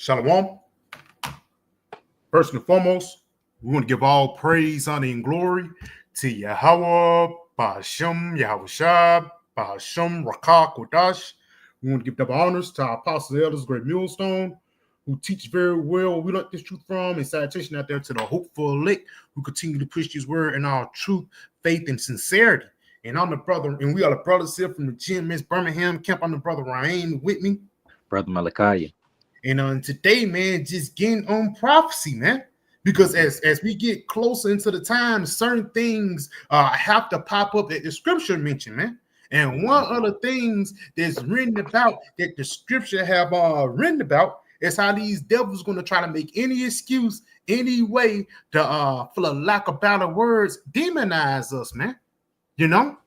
Shalom. First and foremost, we want to give all praise, honor, and glory to Yahweh, Bahashem, Yahweh Shab, Bahashem, Rakah, Kodash. We want to give double honors to our apostles, elders, great millstone, who teach very well. We learned this truth from, and salutation out there to the hopeful elect who continue to push this word in our truth, faith, and sincerity. And I'm the brother, and we are the brothers here from the gym, Miss Birmingham camp. I'm the brother Ryan with me, brother Malachi. And today, man, just getting on prophecy, man. Because as we get closer into the time, certain things have to pop up that the scripture mentioned, man. And one of the things that's written about that the scripture have written about is how these devils going to try to make any excuse, any way to, for the lack of better words, demonize us, man. You know?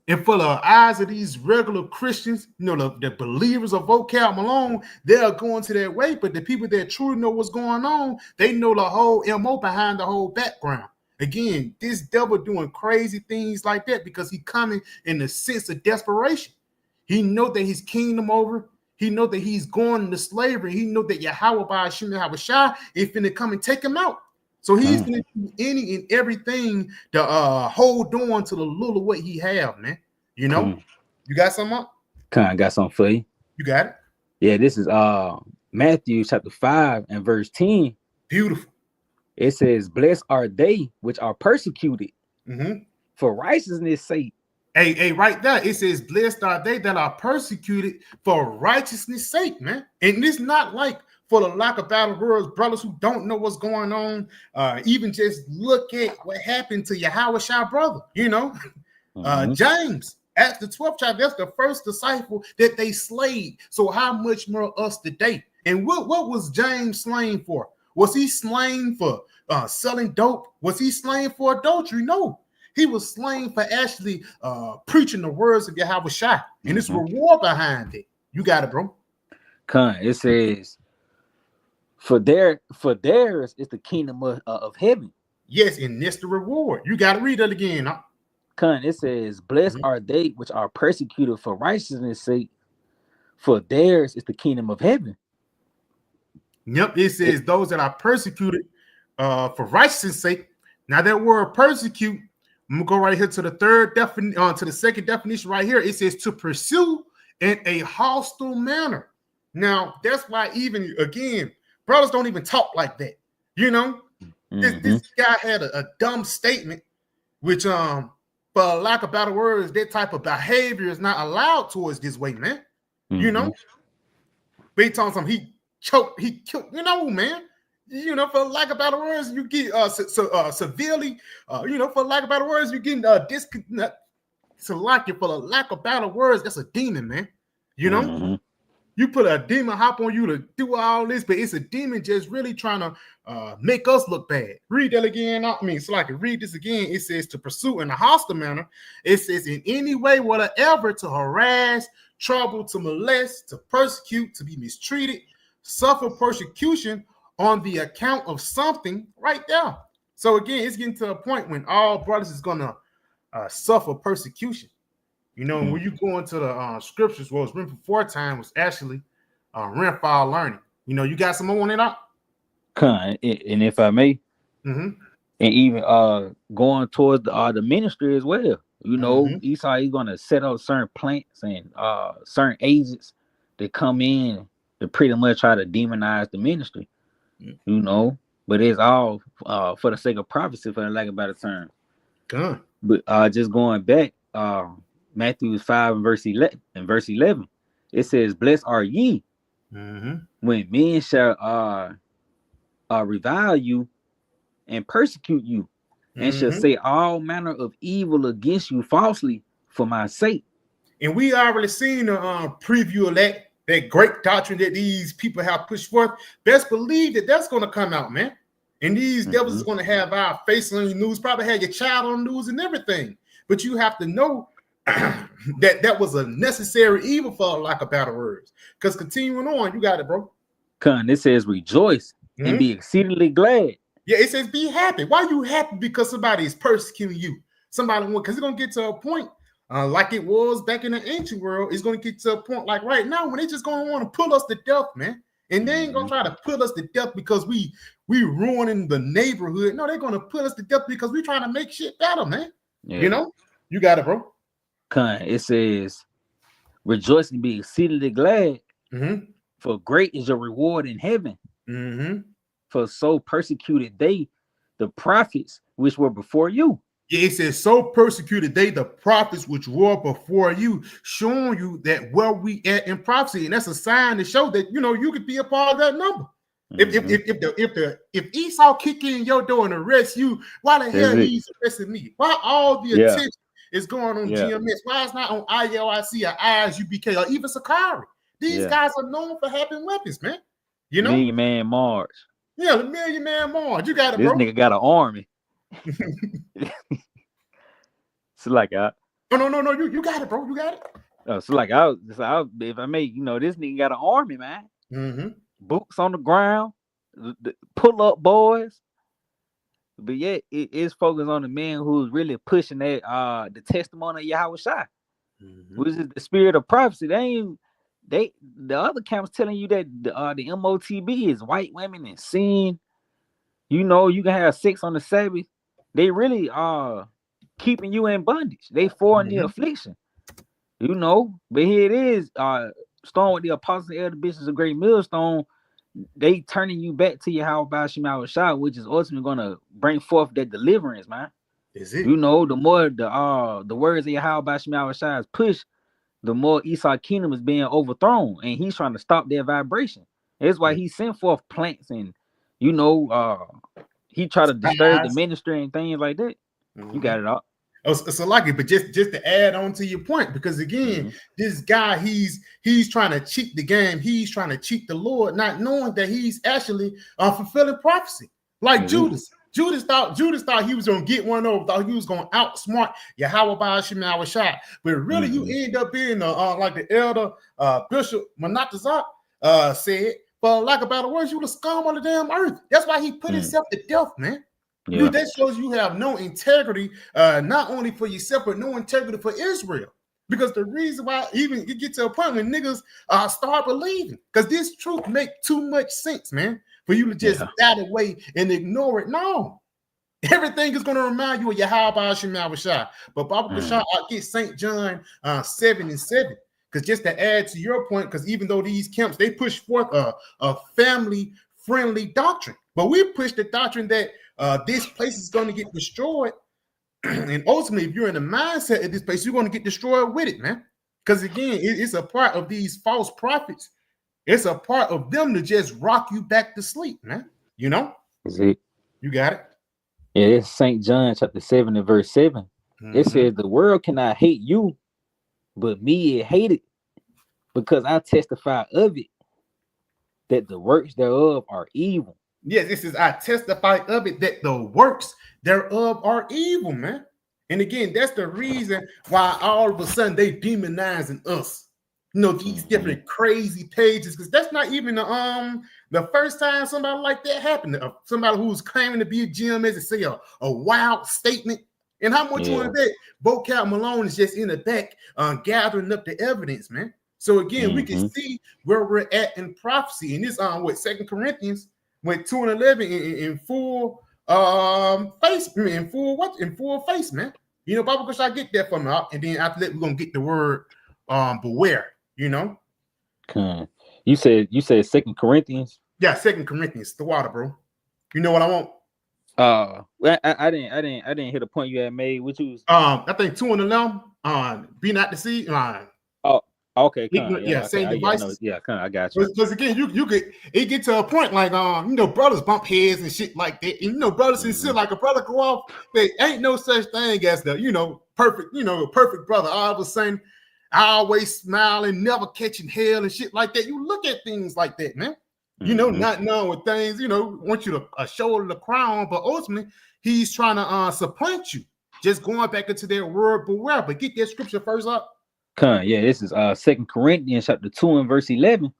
And for the eyes of these regular Christians, you know, the believers of Vocab Malone, they're going to their way. But the people that truly know what's going on, they know the whole MO behind the whole background. Again, this devil doing crazy things like that because he coming in the sense of desperation. He know that his kingdom over. He know that he's going into slavery. He know that Yahweh by Hashem Yahweh Shai is finna come and take him out. So he's going to do any and everything to hold on to the little what he have, man. You know, you got something up? I got something for you. You got it? Yeah, this is Matthew chapter 5 and verse 10. Beautiful. It says, "Blessed are they which are persecuted for righteousness' sake." Hey, right there, it says, "Blessed are they that are persecuted for righteousness' sake," man. And it's not like for the lack of battle words, brothers who don't know what's going on, even just look at what happened to Yahweh Shai brother, you know, James. At the 12th chapter, that's the first disciple that they slayed. So how much more us today? And what was James slain for? Was he slain for selling dope? Was he slain for adultery? No. He was slain for actually preaching the words of Yahweh Shai. And it's reward behind it. You got it, bro. It says, For theirs is the kingdom of heaven. Yes, and it's the reward. You got to read that again. Huh? It says, "Blessed are they which are persecuted for righteousness' sake, for theirs is the kingdom of heaven." Yep, it says those that are persecuted for righteousness' sake. Now that word persecute, I'm gonna go right here to the to the second definition right here. It says to pursue in a hostile manner. Now that's why even again, brothers don't even talk like that. You know, this guy had a dumb statement, which for lack of better words, that type of behavior is not allowed towards this way, man. You know, based on some he killed, you know, man. You know, for lack of better words, you get severely, you know, for lack of better words, you get selected for the lack of better words. That's a demon, man. You know, you put a demon hop on you to do all this, but it's a demon just really trying to make us look bad. Read that again. I mean, so I can read this again. It says to pursue in a hostile manner. It says in any way, whatever, to harass, trouble, to molest, to persecute, to be mistreated, suffer persecution on the account of something right there. So again, it's getting to a point when all brothers is gonna suffer persecution. You know, when you go into the scriptures, well, it's written before time was actually Renfire learning. You know, you got some more on it up? And if I may, and even going towards the ministry as well. You know, Esau, he's gonna set up certain plants and certain agents that come in to pretty much try to demonize the ministry. You know, but it's all for the sake of prophecy, for the lack of a better term. But just going back, Matthew 5 and verse 11, it says, "Blessed are ye when men shall revile you and persecute you, and shall say all manner of evil against you falsely for my sake." And we already seen a preview of that great doctrine that these people have pushed forth. Best believe that that's going to come out, man. And these devils is going to have our face on the news, probably have your child on the news and everything. But you have to know that was a necessary evil for lack of better words. Because continuing on, you got it, bro. It says rejoice and be exceedingly glad. Yeah, it says be happy. Why are you happy? Because somebody is persecuting you. Somebody, because it's going to get to a point like it was back in the ancient world. It's going to get to a point like right now when they just going to want to pull us to death, man. And they ain't gonna try to put us to death because we ruining the neighborhood. No, they're gonna put us to death because we trying to make shit better, man. Yeah. You know, you got it, bro. It says, rejoice and be exceedingly glad, for great is your reward in heaven. For so persecuted they the prophets which were before you. Yeah, it says, so persecuted they the prophets which were before you, showing you that where we at in prophecy, and that's a sign to show that you could be a part of that number. If Esau kick in your door and arrest you, why the hell he's arresting me? Why all the attention is going on GMS? Why it's not on ILIC or ISUBK or even Sakari? These guys are known for having weapons, man. You know, Million Man March. Yeah, the Million Man March. You got it, this bro. This nigga got an army. So like no, you got it, bro. You got it. So like if I may, this nigga got an army, man. Boots on the ground, pull up boys. But yeah, it is focused on the man who's really pushing that the testimony of Yahweh Shai, which is the spirit of prophecy. The other camps telling you that the MOTB is white women and sin. You can have sex on the Sabbath. They really are keeping you in bondage. They for the affliction. But here it is, Stone with the apostles and elder bishops of Great Millstone, they turning you back to Yahweh Shai, Shai, which is ultimately gonna bring forth that deliverance, man. Is it? The more the words of Yahweh Shai is pushed, the more Esau kingdom is being overthrown, and he's trying to stop their vibration. That's why he sent forth plants, and he tried to disturb the ministry and things like that. You got it all. So like it, but just to add on to your point, because again, this guy, he's trying to cheat the game. He's trying to cheat the Lord, not knowing that he's actually fulfilling prophecy. Like Judas thought he was gonna get one over, thought he was gonna outsmart Yahweh Shai. But really, you end up being like the elder Bishop Manatazak said, for lack of better words, you the scum on the damn earth. That's why he put himself to death, man. Dude, that shows you have no integrity, not only for yourself, but no integrity for Israel. Because the reason why even you get to a point when niggas start believing, because this truth make too much sense, man, for you to just bat away and ignore it. No, everything is going to remind you of Yahweh Shai. But Baba Bashar, I get St. John 7:7. Because just to add to your point, because even though these camps, they push forth a family-friendly doctrine, but we push the doctrine that this place is going to get destroyed. And ultimately, if you're in the mindset of this place, you're going to get destroyed with it, man. Because again, it's a part of these false prophets. It's a part of them to just rock you back to sleep, man. Is it? You got it? Yeah, it's St. John chapter 7 and verse 7. It says, the world cannot hate you, but me it hated, because I testify of it, that the works thereof are evil. Yes, this is I testify of it, that the works thereof are evil, man. And again, that's the reason why all of a sudden they demonizing us. These different crazy pages, because that's not even the first time somebody like that happened. Somebody who's claiming to be a GMS and say a wild statement. And how much you want to bet? Vocab Malone is just in the back gathering up the evidence, man. So again, we can see where we're at in prophecy. And this 2 Corinthians went 2 and 11 in full face, in full face, man. Bible Kush, I get that from me. And then after that, we're gonna get the word beware, Okay. You said 2 Corinthians? Yeah, 2 Corinthians, the water, bro. You know what I want? Well, I didn't hit a point you had made, which was I think 2 and 11, be not deceived. Okay, same devices. I got you. Because again, you could get to a point like brothers bump heads and shit like that. And brothers sincere, like a brother go off, there ain't no such thing as the perfect brother. All of a sudden, always smiling, never catching hell and shit like that. You look at things like that, man. Not knowing what things, want you to shoulder the crown, but ultimately he's trying to supplant you. Just going back into their word beware. But get that scripture first up. This is 2 Corinthians chapter 2 and verse 11.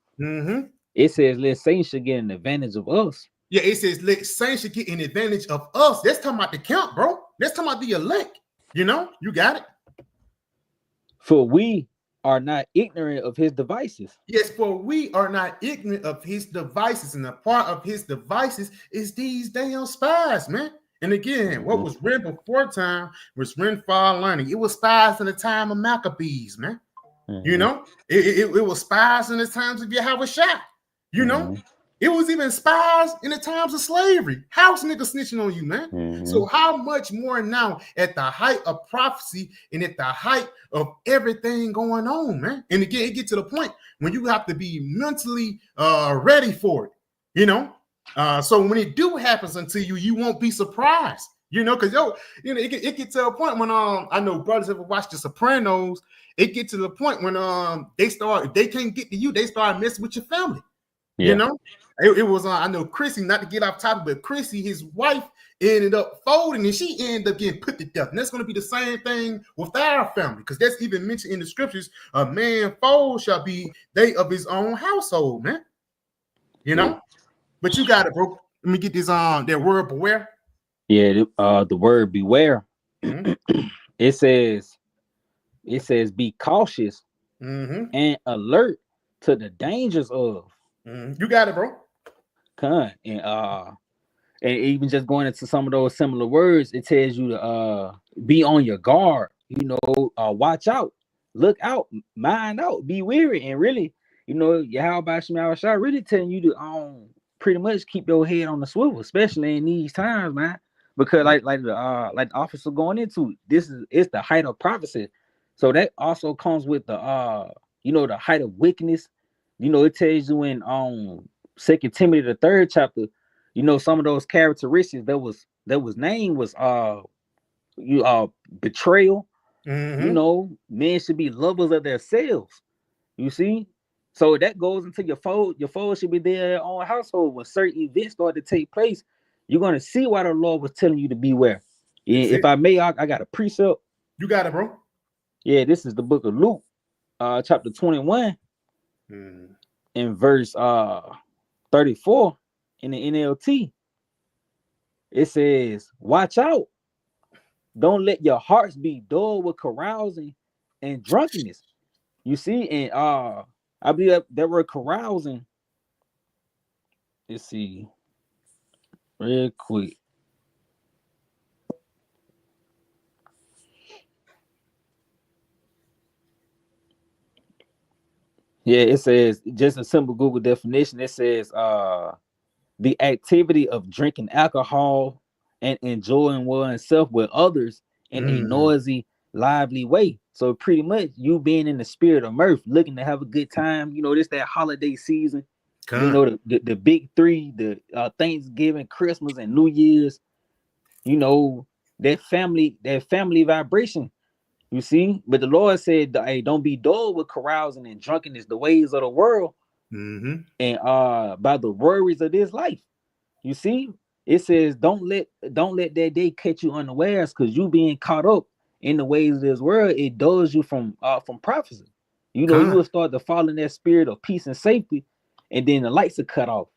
It says, let saints should get an advantage of us. Yeah, it says let saints should get an advantage of us. That's talking about the count, bro. That's talking about the elect. You got it. For we are not ignorant of his devices. Yes, for we are not ignorant of his devices, and a part of his devices is these damn spies, man. And again, what was written before time was written for our learning. It was spies in the time of Maccabees, man. You know, it was spies in the times of Yahushua. You know, it was even spies in the times of slavery. House niggas snitching on you, man. So how much more now at the height of prophecy and at the height of everything going on, man? And again, it gets to the point when you have to be mentally ready for it, you know. So when it do happens unto you, you won't be surprised, you know, because it gets to a point when I know brothers ever watched The Sopranos. It gets to the point when they can't get to you, they start messing with your family. Yeah. You know, it was I know Chrissy, not to get off topic, but Chrissy, his wife, ended up folding and she ended up getting put to death. And that's going to be the same thing with our family, because that's even mentioned in the scriptures. A man fold shall be they of his own household, man. You know, but you got it, bro. Let me get this that word beware. Yeah, the word beware. It says be cautious and alert to the dangers of. You got it, bro. And even just going into some of those similar words, it tells you to be on your guard, you know, watch out, look out, mind out, be weary. And really, you know, Yahweh Shema really telling you to pretty much keep your head on the swivel, especially in these times, man. Because like the officer going into it's the height of prophecy. So that also comes with the you know, the height of wickedness. You know, it tells you in 2 Timothy the 3rd chapter, you know, some of those characteristics that was named was betrayal. You know, men should be lovers of themselves. You see, so that goes into your fold. Your fold should be their own household. When certain events start to take place, you're gonna see why the Lord was telling you to beware. If I may, I got a precept. You got it, bro. Yeah, this is the book of Luke, chapter 21. In verse 34 in the NLT, it says, watch out, don't let your hearts be dull with carousing and drunkenness. You see, and I believe that word carousing, let's see real quick. Yeah, it says, just a simple Google definition, it says the activity of drinking alcohol and enjoying oneself with others in a noisy, lively way. So pretty much you being in the spirit of mirth, looking to have a good time. You know, this that holiday season. You know, the big three, the Thanksgiving, Christmas, and New Year's. You know, that family vibration. You see, but the Lord said, hey, don't be dull with carousing and drunkenness, the ways of the world, and by the worries of this life. You see, it says, don't let that day catch you unawares, because you being caught up in the ways of this world, it dulls you from prophecy. You know, you will start to fall in that spirit of peace and safety, and then the lights are cut off.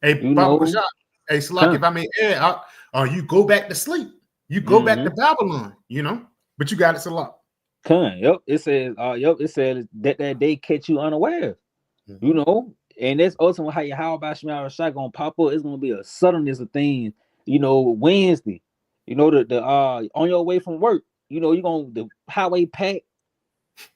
Hey, you Baba Rashad, hey, Salak, if I may add, you go back to sleep. You go back to Babylon, you know. But you got it, Salak. Yep. It says, it says that day catch you unaware. You know, and that's ultimately how your how about Shema Shot gonna pop up. It's gonna be a suddenness of things. You know, Wednesday. You know, the on your way from work. You know, you're gonna the highway pack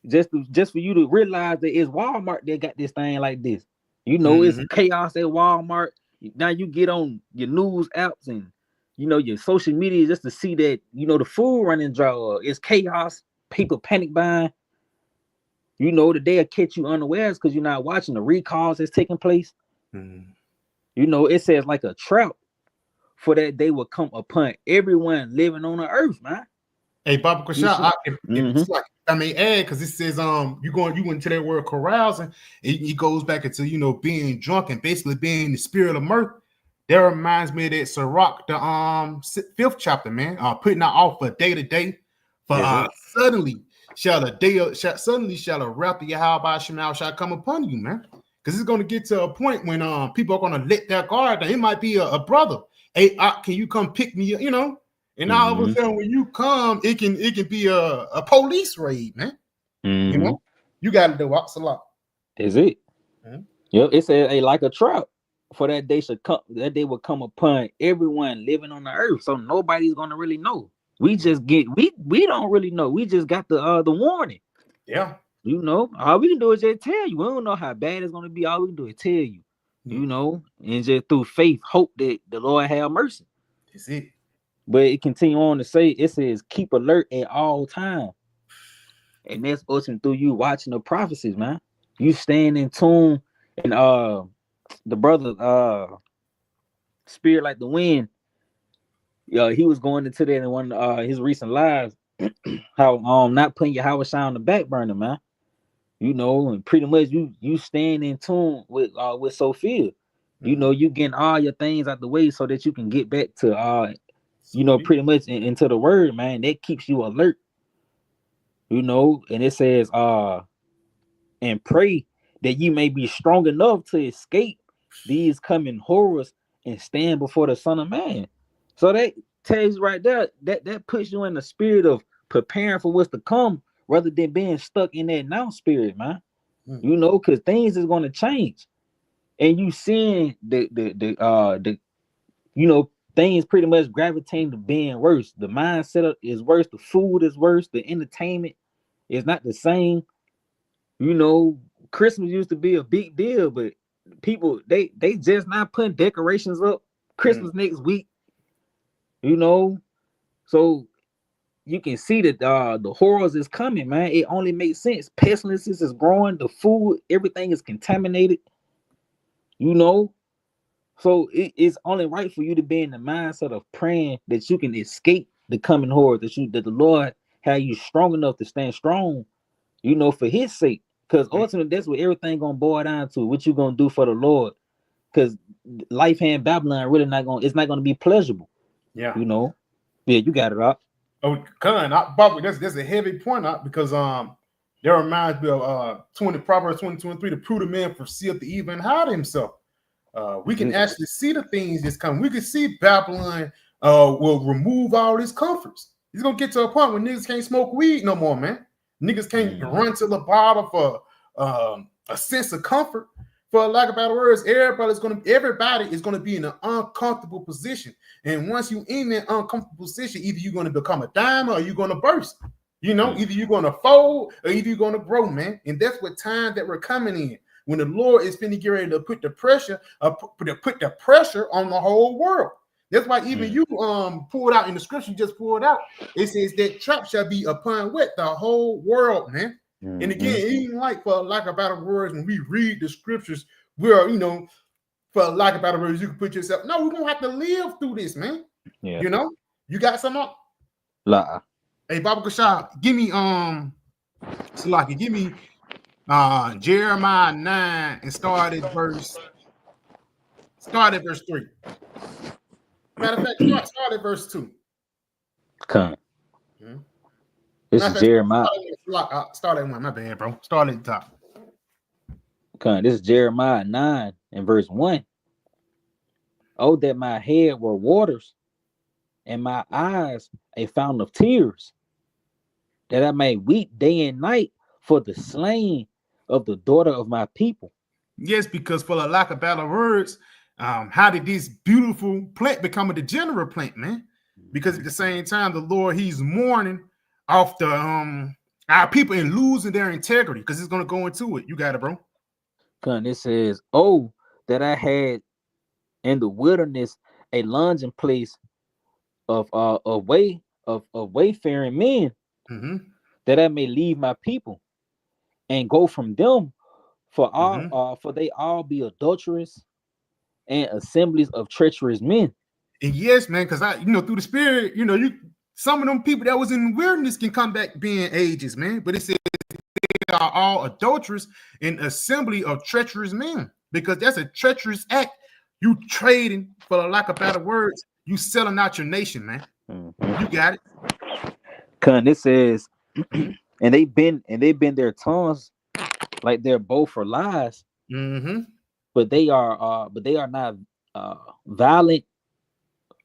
just for you to realize that it's Walmart that got this thing like this. You know, it's chaos at Walmart. Now you get on your news apps and you know your social media just to see that you know the food running dry. It's chaos. People panic buying. You know that they'll catch you unawares because you're not watching the recalls that's taking place. You know, it says like a trap for that day will come upon everyone living on the earth, man. Hey, Baba Kashal, it's like I may add because it says you went into that word carousing, it goes back into you know being drunk and basically being the spirit of mirth. That reminds me of that Sirach, the 5th chapter, man. Putting out off for day to day, for suddenly shall a wrath of Yahweh Shema shall come upon you, man. Because it's going to get to a point when people are going to let their guard down. It might be a brother. Hey, can you come pick me up? You know, and all of a sudden when you come, it can be a police raid, man. You know, You got to do what's a lot. Is it? Mm-hmm. Yep. It says like a trap. For that day should come, that day will come upon everyone living on the earth. So nobody's gonna really know. We just get we don't really know. We just got the warning. Yeah. You know, all we can do is just tell you. We don't know how bad it's gonna be. All we can do is tell you. Mm-hmm. You know, and just through faith, hope that the Lord have mercy. That's it. But it continue on to say, it says, keep alert at all times. And that's ultimately through you watching the prophecies, man. You staying in tune. And the brother, Spirit Like the Wind, he was going into that in one of his recent lives. How not putting your Howard Shine on the back burner, man. You know, and pretty much you staying in tune with Sophia. Mm-hmm. You know, you getting all your things out the way so that you can get back to you know, pretty much into the word, man. That keeps you alert. You know, and it says and pray that you may be strong enough to escape these coming horrors and stand before the Son of Man. So that tells you right there, that puts you in the spirit of preparing for what's to come rather than being stuck in that now spirit, man. Mm-hmm. You know, because things is going to change. And you seeing the you know, things pretty much gravitating to being worse. The mindset is worse. The food is worse. The entertainment is not the same. You know, Christmas used to be a big deal, but people they just not putting decorations up Christmas next week. You know, so you can see that the horrors is coming, man. It only makes sense. Pestilences is growing. The food, everything is contaminated. You know, so it's only right for you to be in the mindset of praying that you can escape the coming horror, that the Lord have you strong enough to stand strong, you know, for His sake. Because ultimately, that's what everything gonna boil down to. What you gonna do for the Lord? Because life here in Babylon really it's not gonna be pleasurable. Yeah, you know. Yeah, you got it up. Oh, Bobby, that's a heavy point up because there reminds me of Proverbs 20:23, the prudent man foreseeth the evil and hide himself. We can actually see the things that's coming. We can see Babylon will remove all his comforts. He's gonna get to a point where niggas can't smoke weed no more, man. Niggas can't run to the bottle for a sense of comfort. For lack of better words, everybody is gonna be in an uncomfortable position. And once you in that uncomfortable position, either you're gonna become a diamond or you're gonna burst. You know, either you're gonna fold or either you're gonna grow, man. And that's what time that we're coming in. When the Lord is finna get ready to put the pressure, put the pressure on the whole world. That's why even you pulled out in the scripture, you just pulled out. It says that trap shall be upon what? The whole world, man. Mm-hmm. And again, even like for lack of better words, when we read the scriptures, we're, you know, for lack of better words, you can put yourself. No, we're gonna have to live through this, man. Yeah. You know, you got something up? Hey, Baba Kashab, give me Salaki, give me Jeremiah 9 and start at verse 3. Matter of fact, start at verse 2. Come. This is Jeremiah. Start at 1. My bad, bro. Start at the top. Come. This is Jeremiah 9 and verse 1. Oh, that my head were waters, and my eyes a fountain of tears, that I may weep day and night for the slain of the daughter of my people. Yes, because for the lack of better words, how did this beautiful plant become a degenerate plant, man? Because at the same time, the Lord, He's mourning off the our people and losing their integrity, because it's going to go into it. You got it, bro. It says, oh, that I had in the wilderness a lodging place of wayfaring men, that I may leave my people and go from them, for all for they all be adulterous and assemblies of treacherous men. And yes, man, because through the Spirit, some of them people that was in the wilderness can come back being ages, man. But it says they are all adulterous and assembly of treacherous men, because that's a treacherous act. You trading, for the lack of better words, you selling out your nation, man. You got it. It says, and they've been their tongues like they're both for lies, but they are not violent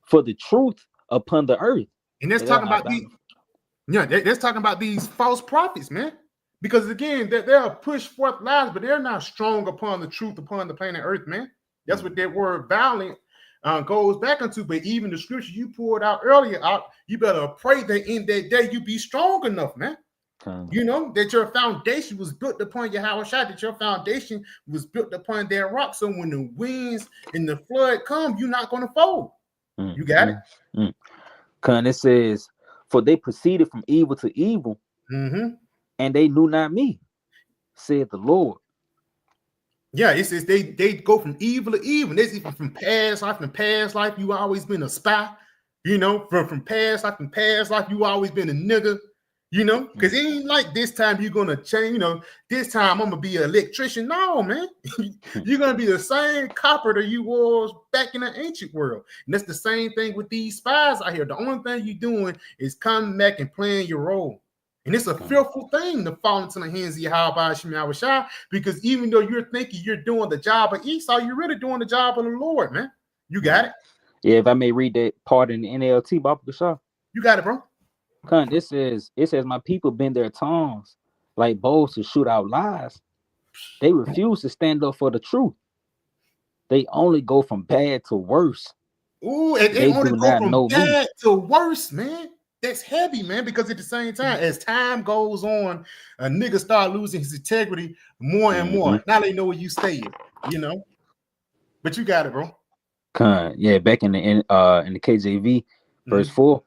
for the truth upon the earth. And that's talking about these, that's talking about these false prophets, man. Because again, they'll push forth lies, but they're not strong upon the truth upon the planet Earth, man. That's what that word violent goes back into. But even the scripture you pulled out earlier, you better pray that in that day you be strong enough, man. You know, that your foundation was built upon Yahweh Shai, that your foundation was built upon that rock. So when the winds and the flood come, you're not going to fold. You got it? It says, for they proceeded from evil to evil, and they knew not me, said the Lord. Yeah, it says they go from evil to evil. There's even from past life, you always been a spy. You know, from past life, you always been a nigga. You know, because it ain't like this time you're gonna change. You know, this time I'm gonna be an electrician. No, man, you're gonna be the same copper that you was back in the ancient world. And that's the same thing with these spies out here. The only thing you're doing is coming back and playing your role. And it's a fearful thing to fall into the hands of Yahweh Shai, because even though you're thinking you're doing the job of Esau, you're really doing the job of the Lord, man. You got it? Yeah, if I may read that part in the NLT, Baba Shah. You got it, bro. It says, my people bend their tongues like bows to shoot out lies. They refuse to stand up for the truth. They only go from bad to worse. Ooh, and they only go from bad to worse, man. That's heavy, man, because at the same time, as time goes on, a nigga start losing his integrity more and more. Now they know where you stay, you know. But you got it, bro. Yeah, back in the KJV, verse 4,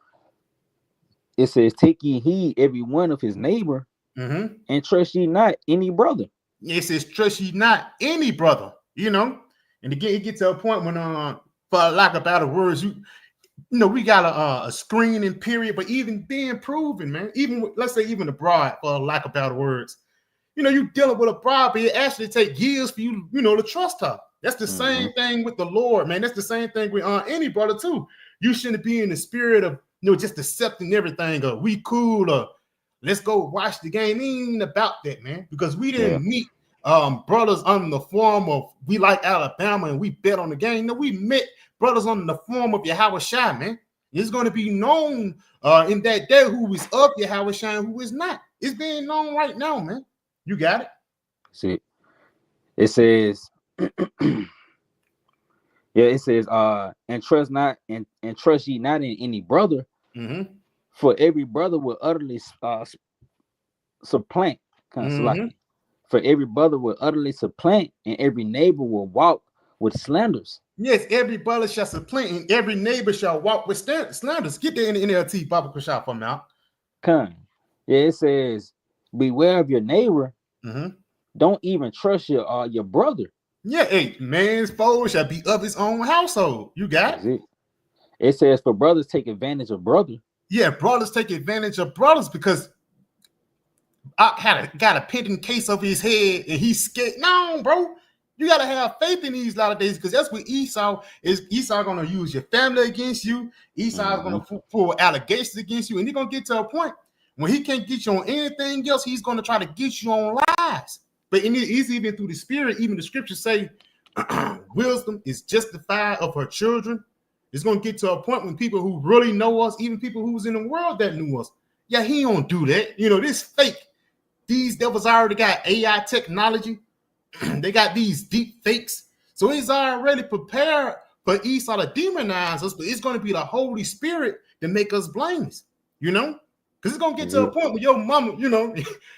it says, take ye heed every one of his neighbor, and trust ye not any brother. It says, trust ye not any brother, you know. And again, it gets to a point when, for lack of better words, you know, we got a screening period, but even being proven, man, even let's say even a bride, for lack of better words, you know, you dealing with a bride, but it actually take years for you, you know, to trust her. That's the same thing with the Lord, man. That's the same thing with any brother too. You shouldn't be in the spirit of, you know, just accepting everything, or we cool, or let's go watch the game. It ain't about that, man, because we didn't meet brothers under the form of we like Alabama and we bet on the game. No, we met brothers under the form of Yahweh Shai, man. It's going to be known in that day who is of Yahweh Shai and who is not. It's being known right now, man. You got it? See, it says, it says, and trust not and trust ye not in any brother, for every brother will utterly supplant. For every brother will utterly supplant, and every neighbor will walk with slanders. Yes, every brother shall supplant, and every neighbor shall walk with slanders. Get there in the NLT, Baba Kushah, for now. Yeah, it says, beware of your neighbor. Don't even trust your brother. Yeah, a man's foe shall be of his own household. You got it? It says, for brothers take advantage of brother. Yeah, brothers take advantage of brothers because I got a pending case over his head and he's scared. No, bro. You got to have faith in these lot of days, because that's what Esau is. Esau going to use your family against you. Esau is going to pull allegations against you. And he's going to get to a point when he can't get you on anything else, he's going to try to get you on lies. But it's even through the spirit, even the scriptures say wisdom is justified of her children. It's going to get to a point when people who really know us, even people who's in the world that knew us, yeah, he don't do that. You know, this fake. These devils already got AI technology. They got these deep fakes. So he's already prepared for Esau to demonize us, but it's going to be the Holy Spirit to make us blameless, you know? Because it's going to get to a point where your mama, you know,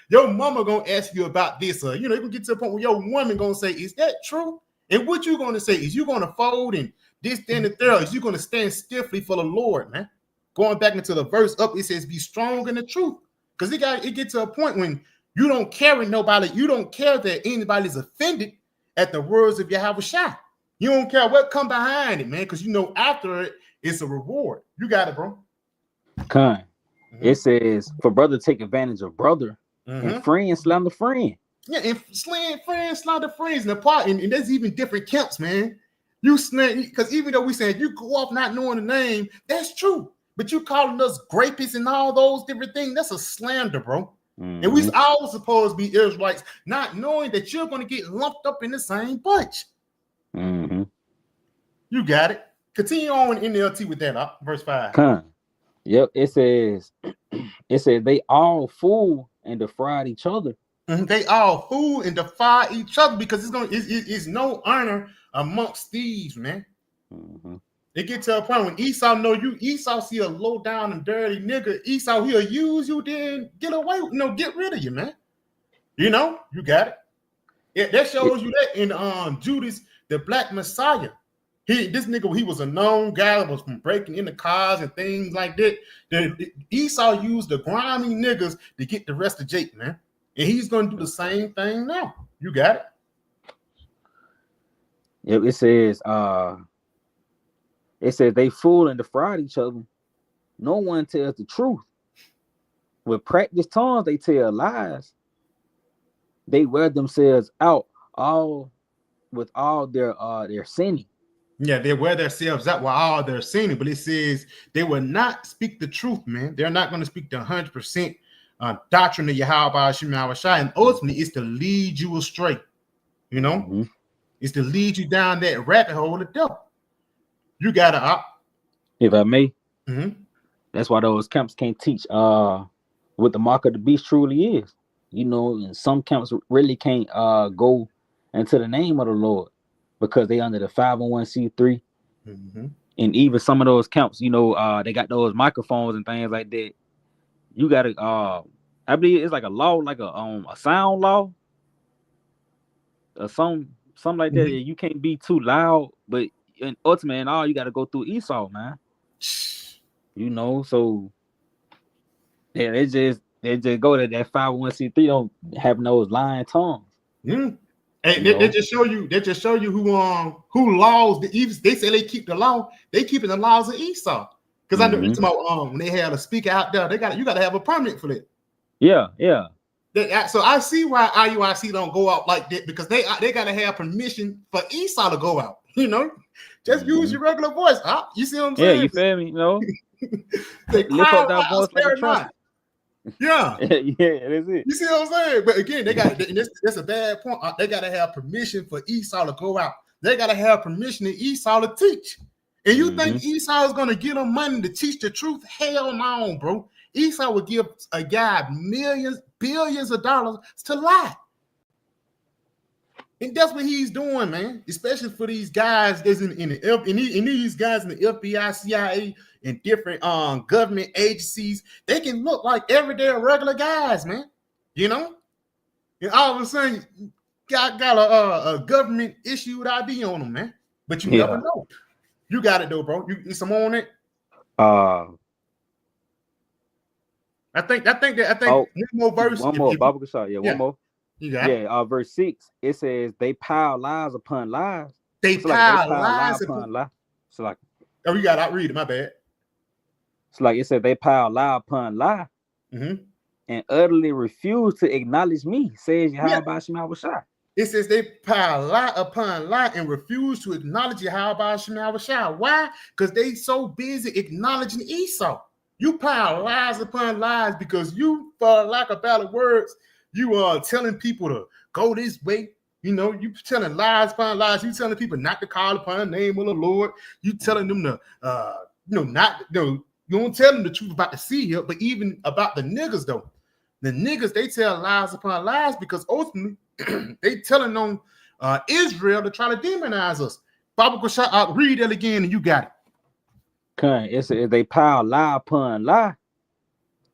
your mama going to ask you about this. Or, you know, you're going to get to a point where your woman going to say, is that true? And what you going to say? Is you going to fold and this, then, and third? Is you going to stand stiffly for the Lord, man? Going back into the verse up, it says, be strong in the truth. Because it gets to a point when you don't carry nobody. You don't care that anybody's offended at the words of Yahweh Shai. You don't care what come behind it, man, because you know after it, it's a reward. You got it, bro. It says, for brother take advantage of brother, and friend slander friend. Yeah, and friends slander friends. And there's even different camps, man. You slander, because even though we said you go off not knowing the name, that's true. But you calling us grapists and all those different things, that's a slander, bro. And we all supposed to be Israelites, not knowing that you're going to get lumped up in the same bunch. You got it. Continue on in NLT with that, verse 5. Yep, it says they all fool and defraud each other. They all fool and defy each other because it's no honor amongst thieves, man. Mm-hmm. It get to a point when Esau know you, Esau see a low down and dirty nigga, Esau, he'll use you, then get away, get rid of you, man. You got it. Yeah, that shows you that in Judas, the Black Messiah. This nigga, he was a known guy that was from breaking into cars and things like that. Esau used the grimy niggas to get the rest of Jake, man. And he's gonna do the same thing now. You got it. Yep, it says they fool and defraud each other. No one tells the truth. With practiced tongues, they tell lies. They wear themselves out with all their sinning. Yeah, they wear themselves out with all their sinning, but it says they will not speak the truth, man. They're not going to speak the 100% doctrine of Yahweh Shai, and ultimately it's to lead you astray. Mm-hmm. It's to lead you down that rabbit hole of death. You gotta opt. If I may, that's why those camps can't teach what the mark of the beast truly is. And some camps really can't go into the name of the Lord because they under the 501c3. Mm-hmm. And even some of those camps, they got those microphones and things like that. You gotta I believe it's like a law, like a sound law or something like that. You can't be too loud, but ultimately and all, you got to go through Esau, man. So yeah, they just go to that 501c3, don't have those lying tongues. And they just show you who laws they say they keep the law. They keeping the laws of Esau. Because I know you're talking about when they had a speaker out there, you got to have a permit for that. Yeah. So I see why IUIC don't go out like that, because they got to have permission for Esau to go out. Just use your regular voice. You see what I'm saying? Yeah, you feel me? They lift up that voice like a trumpet. Yeah. Yeah, that's it. You see what I'm saying? But again, that's a bad point. They got to have permission for Esau to go out. They got to have permission to Esau to teach. And you think Esau is going to give them money to teach the truth? Hell no, bro. Esau would give a guy millions, billions of dollars to lie. And that's what he's doing, man. Especially for these guys that's in these guys in the FBI, CIA, and different government agencies. They can look like everyday regular guys, man. And all of a sudden, got a government issued ID on them, man. But you never know. You got it though, bro. You some on it. I think one more verse. One more, Bible shot. Yeah, one more. You got it. Verse 6. It says they pile lies upon lies. They pile lies upon lies. It's like, you got to read it. My bad. It's like it said they pile lie upon lie, and utterly refuse to acknowledge me. Says Yahweh Shai. It says they pile lie upon lie and refuse to acknowledge Yahweh Shai. Why? Because they so busy acknowledging Esau. You pile lies upon lies because you, for lack of better words, you are telling people to go this way. You telling lies upon lies. You telling people not to call upon the name of the Lord. You telling them to, you don't tell them the truth about the seed here, but even about the niggas though. The niggas, they tell lies upon lies because ultimately they telling on Israel to try to demonize us. Baba Kushai, read that again and you got it. Okay, it says they pile lie upon lie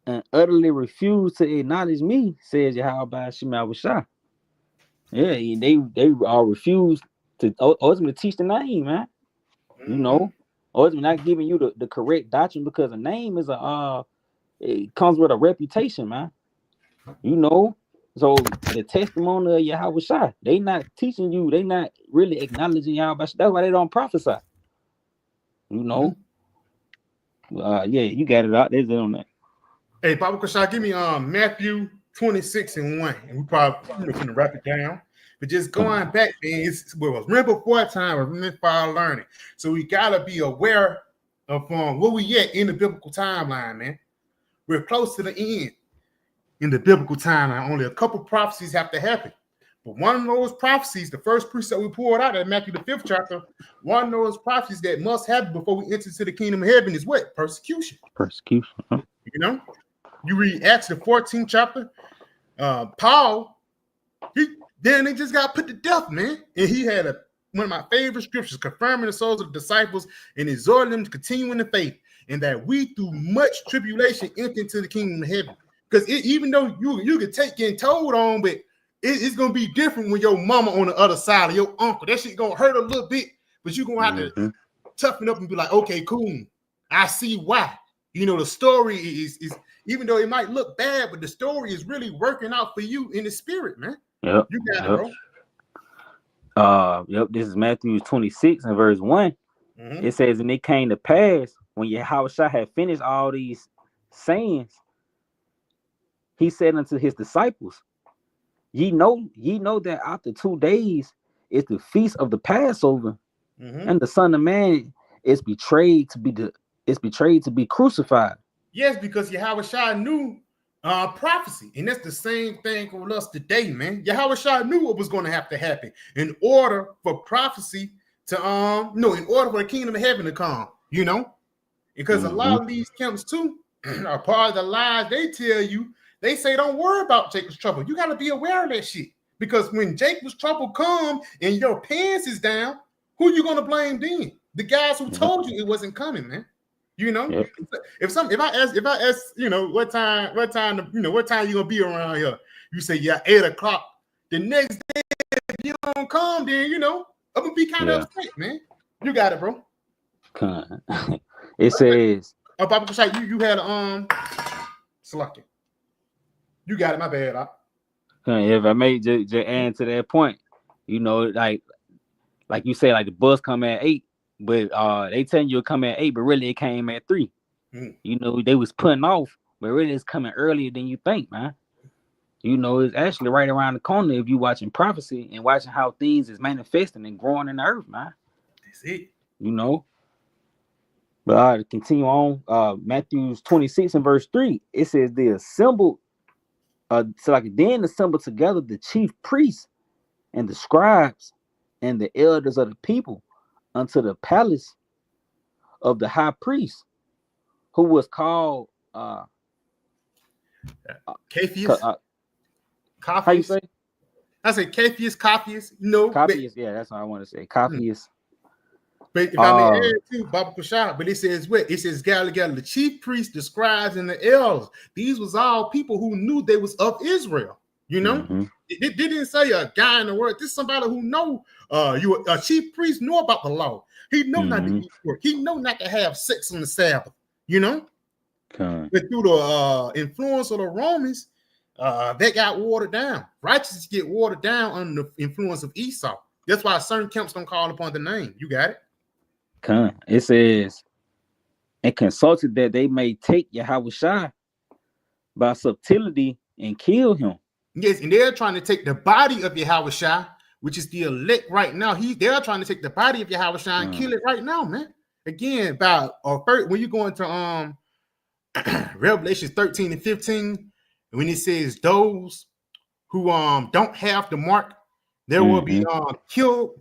and utterly refuse to acknowledge me, says Yahweh Shai. Yeah, they refuse to ultimately teach the name, man. Ultimately not giving you the correct doctrine because a name is it comes with a reputation, man. So the testimony of Yahweh Shai, they not teaching you, they not really acknowledging Yahweh Shai. That's why they don't prophesy. Yeah, you got it out. There's it on that. Hey, Baba Kushai, give me Matthew 26:1, and we probably gonna wrap it down. But just going back, man, remember before time, remember for learning. So we gotta be aware of where we at in the biblical timeline, man. We're close to the end in the biblical timeline. Only a couple prophecies have to happen. But one of those prophecies, the first precept we pulled out in Matthew the 5th chapter, one of those prophecies that must happen before we enter into the kingdom of heaven is what? Persecution. Persecution. You read Acts the 14th chapter. Paul Then they just got put to death, man. And he had one of my favorite scriptures, confirming the souls of the disciples and exhorting them to continue in the faith, and that we through much tribulation enter into the kingdom of heaven. Because even though you could take getting told on, but it's gonna be different when your mama on the other side, or your uncle. That shit gonna hurt a little bit, but you're gonna have to toughen up and be like, okay, cool. I see why. The story is even though it might look bad, but the story is really working out for you in the spirit, man. Yep. You got it, bro. This is Matthew 26 and verse 1. It says, and it came to pass when Yahushua had finished all these sayings, he said unto his disciples, ye know that after 2 days is the feast of the Passover, and the Son of Man is betrayed to be crucified. Yes, because Yahushua knew prophecy, and that's the same thing for us today, man. Yahushua knew what was going to have to happen in order for prophecy to in order for the kingdom of heaven to come, because a lot of these camps too are part of the lies they tell you. They say don't worry about Jacob's trouble. You got to be aware of that shit, because when Jacob's trouble come and your pants is down, who you gonna blame then? The guys who told you it wasn't coming, man. If I ask, what time you gonna be around here? You say 8 o'clock. The next day, if you don't come, then I'm gonna be kind of upset, man. You got it, bro. It says, Papa Kushai, you had selected. You got it, my bad. If I may just add to that point, like you say, like the bus come at 8. But they telling you it come at 8, but really it came at 3. They was putting off, but really it's coming earlier than you think, man. It's actually right around the corner if you watching prophecy and watching how things is manifesting and growing in the earth, man. That's it. But to continue on, Matthew 26 and verse 3, it says they assembled, then assembled together the chief priests and the scribes and the elders of the people unto the palace of the high priest, who was called Caiaphas. How you say? I say Caiaphas. Caiaphas, yeah, that's what I want to say. Caiaphas. But if I may add too, Baba Kushai, but it says what? It says gather the chief priests, the scribes, and the elders. These was all people who knew they was of Israel. It didn't say a guy in the world. This is somebody who know a chief priest know about the law. He know not to eat pork. He know not to have sex on the Sabbath. But through the influence of the Romans, they got watered down. Righteousness get watered down under the influence of Esau. That's why certain camps don't call upon the name. You got it. It says, and consulted that they may take Yahushua by subtlety and kill him. Yes, and they're trying to take the body of Yahushua, which is the elect right now. They're trying to take the body of Yahushua and kill it right now, man. Again, when you go into Revelation 13 and 15, when it says those who don't have the mark, there will be killed.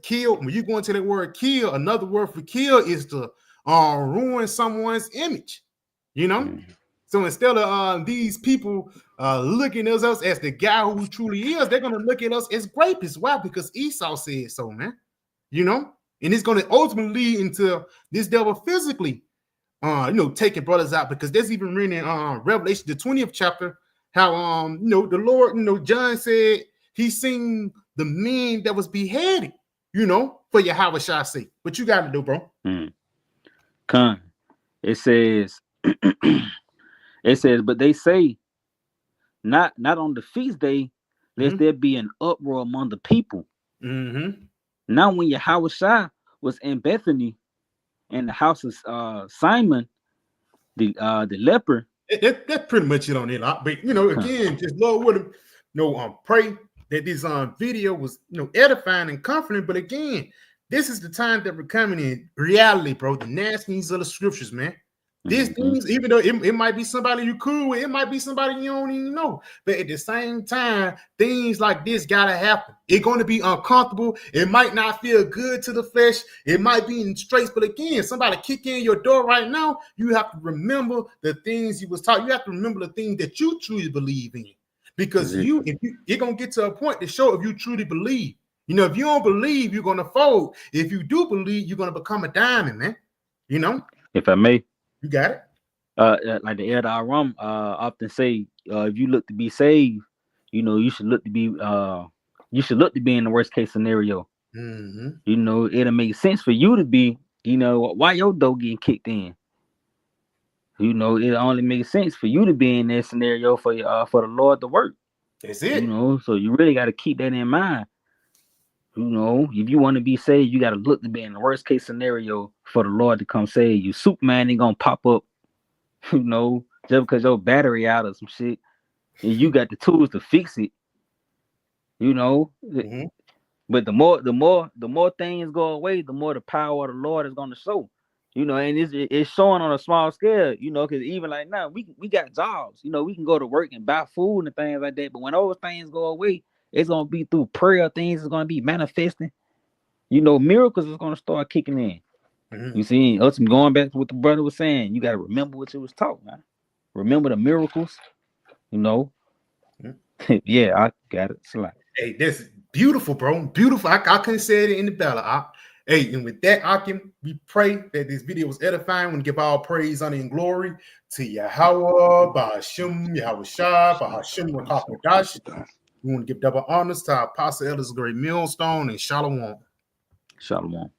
When you go into that word kill, another word for kill is to ruin someone's image. So instead of these people looking at us as the guy who truly is, they're going to look at us as rapists. Why? Because Esau said so, man. And it's going to ultimately lead into this devil physically, taking brothers out, because there's even written in Revelation, the 20th chapter, how, the Lord, John said he seen the men that was beheaded, for Yahweh's sake. But you got to do, bro. It says... It says, but they say, not on the feast day, lest there be an uproar among the people. Now, when Yahushua was in Bethany, in the house of Simon, the leper, that's pretty much it on it. But again, just Lord would pray that this video was edifying and comforting. But again, this is the time that we're coming in reality, bro. The nastiness of the scriptures, man. These things, even though it might be somebody you cool with, it might be somebody you don't even know. But at the same time, things like this gotta happen. It's going to be uncomfortable. It might not feel good to the flesh. It might be in straits. But again, somebody kick in your door right now, you have to remember the things you was taught. You have to remember the things that you truly believe in. Because you're gonna get to a point to show if you truly believe. You know, if you don't believe, you're gonna fold. If you do believe, you're gonna become a diamond, man. You know. If I may, you got it. Like the Elder Aram often say, if you look to be saved, you know, you should look to be in the worst case scenario. Mm-hmm. You know, it'll make sense for you to be, you know, why your door getting kicked in. You know, it only makes sense for you to be in that scenario for the Lord to work. That's it. You know, so you really got to keep that in mind. You know, if you want to be saved, you got to look to be in the worst case scenario for the Lord to come save you. Superman ain't gonna pop up, you know, just because your battery out or some shit, and you got the tools to fix it. You know, but the more things go away, the more the power of the Lord is gonna show. You know, and it's showing on a small scale. You know, because even like now, we got jobs. You know, we can go to work and buy food and things like that. But when those things go away, it's gonna be through prayer. Things is gonna be manifesting. You know, miracles is gonna start kicking in. You see, us going back to what the brother was saying. You gotta remember what you was taught, man. Remember the miracles. You know. Yeah, I got it. Slide. Hey, that's beautiful, bro. Beautiful. I couldn't say it in the battle. Hey, and with that, Akim, we pray that this video was edifying. We give all praise, honor, and glory to Yahweh, Bahashim, Yahweh Shah, Bahashim, Rakakadash. We want to give double honors to our Apostle Elders Great Millstone and Shalom. Shalom.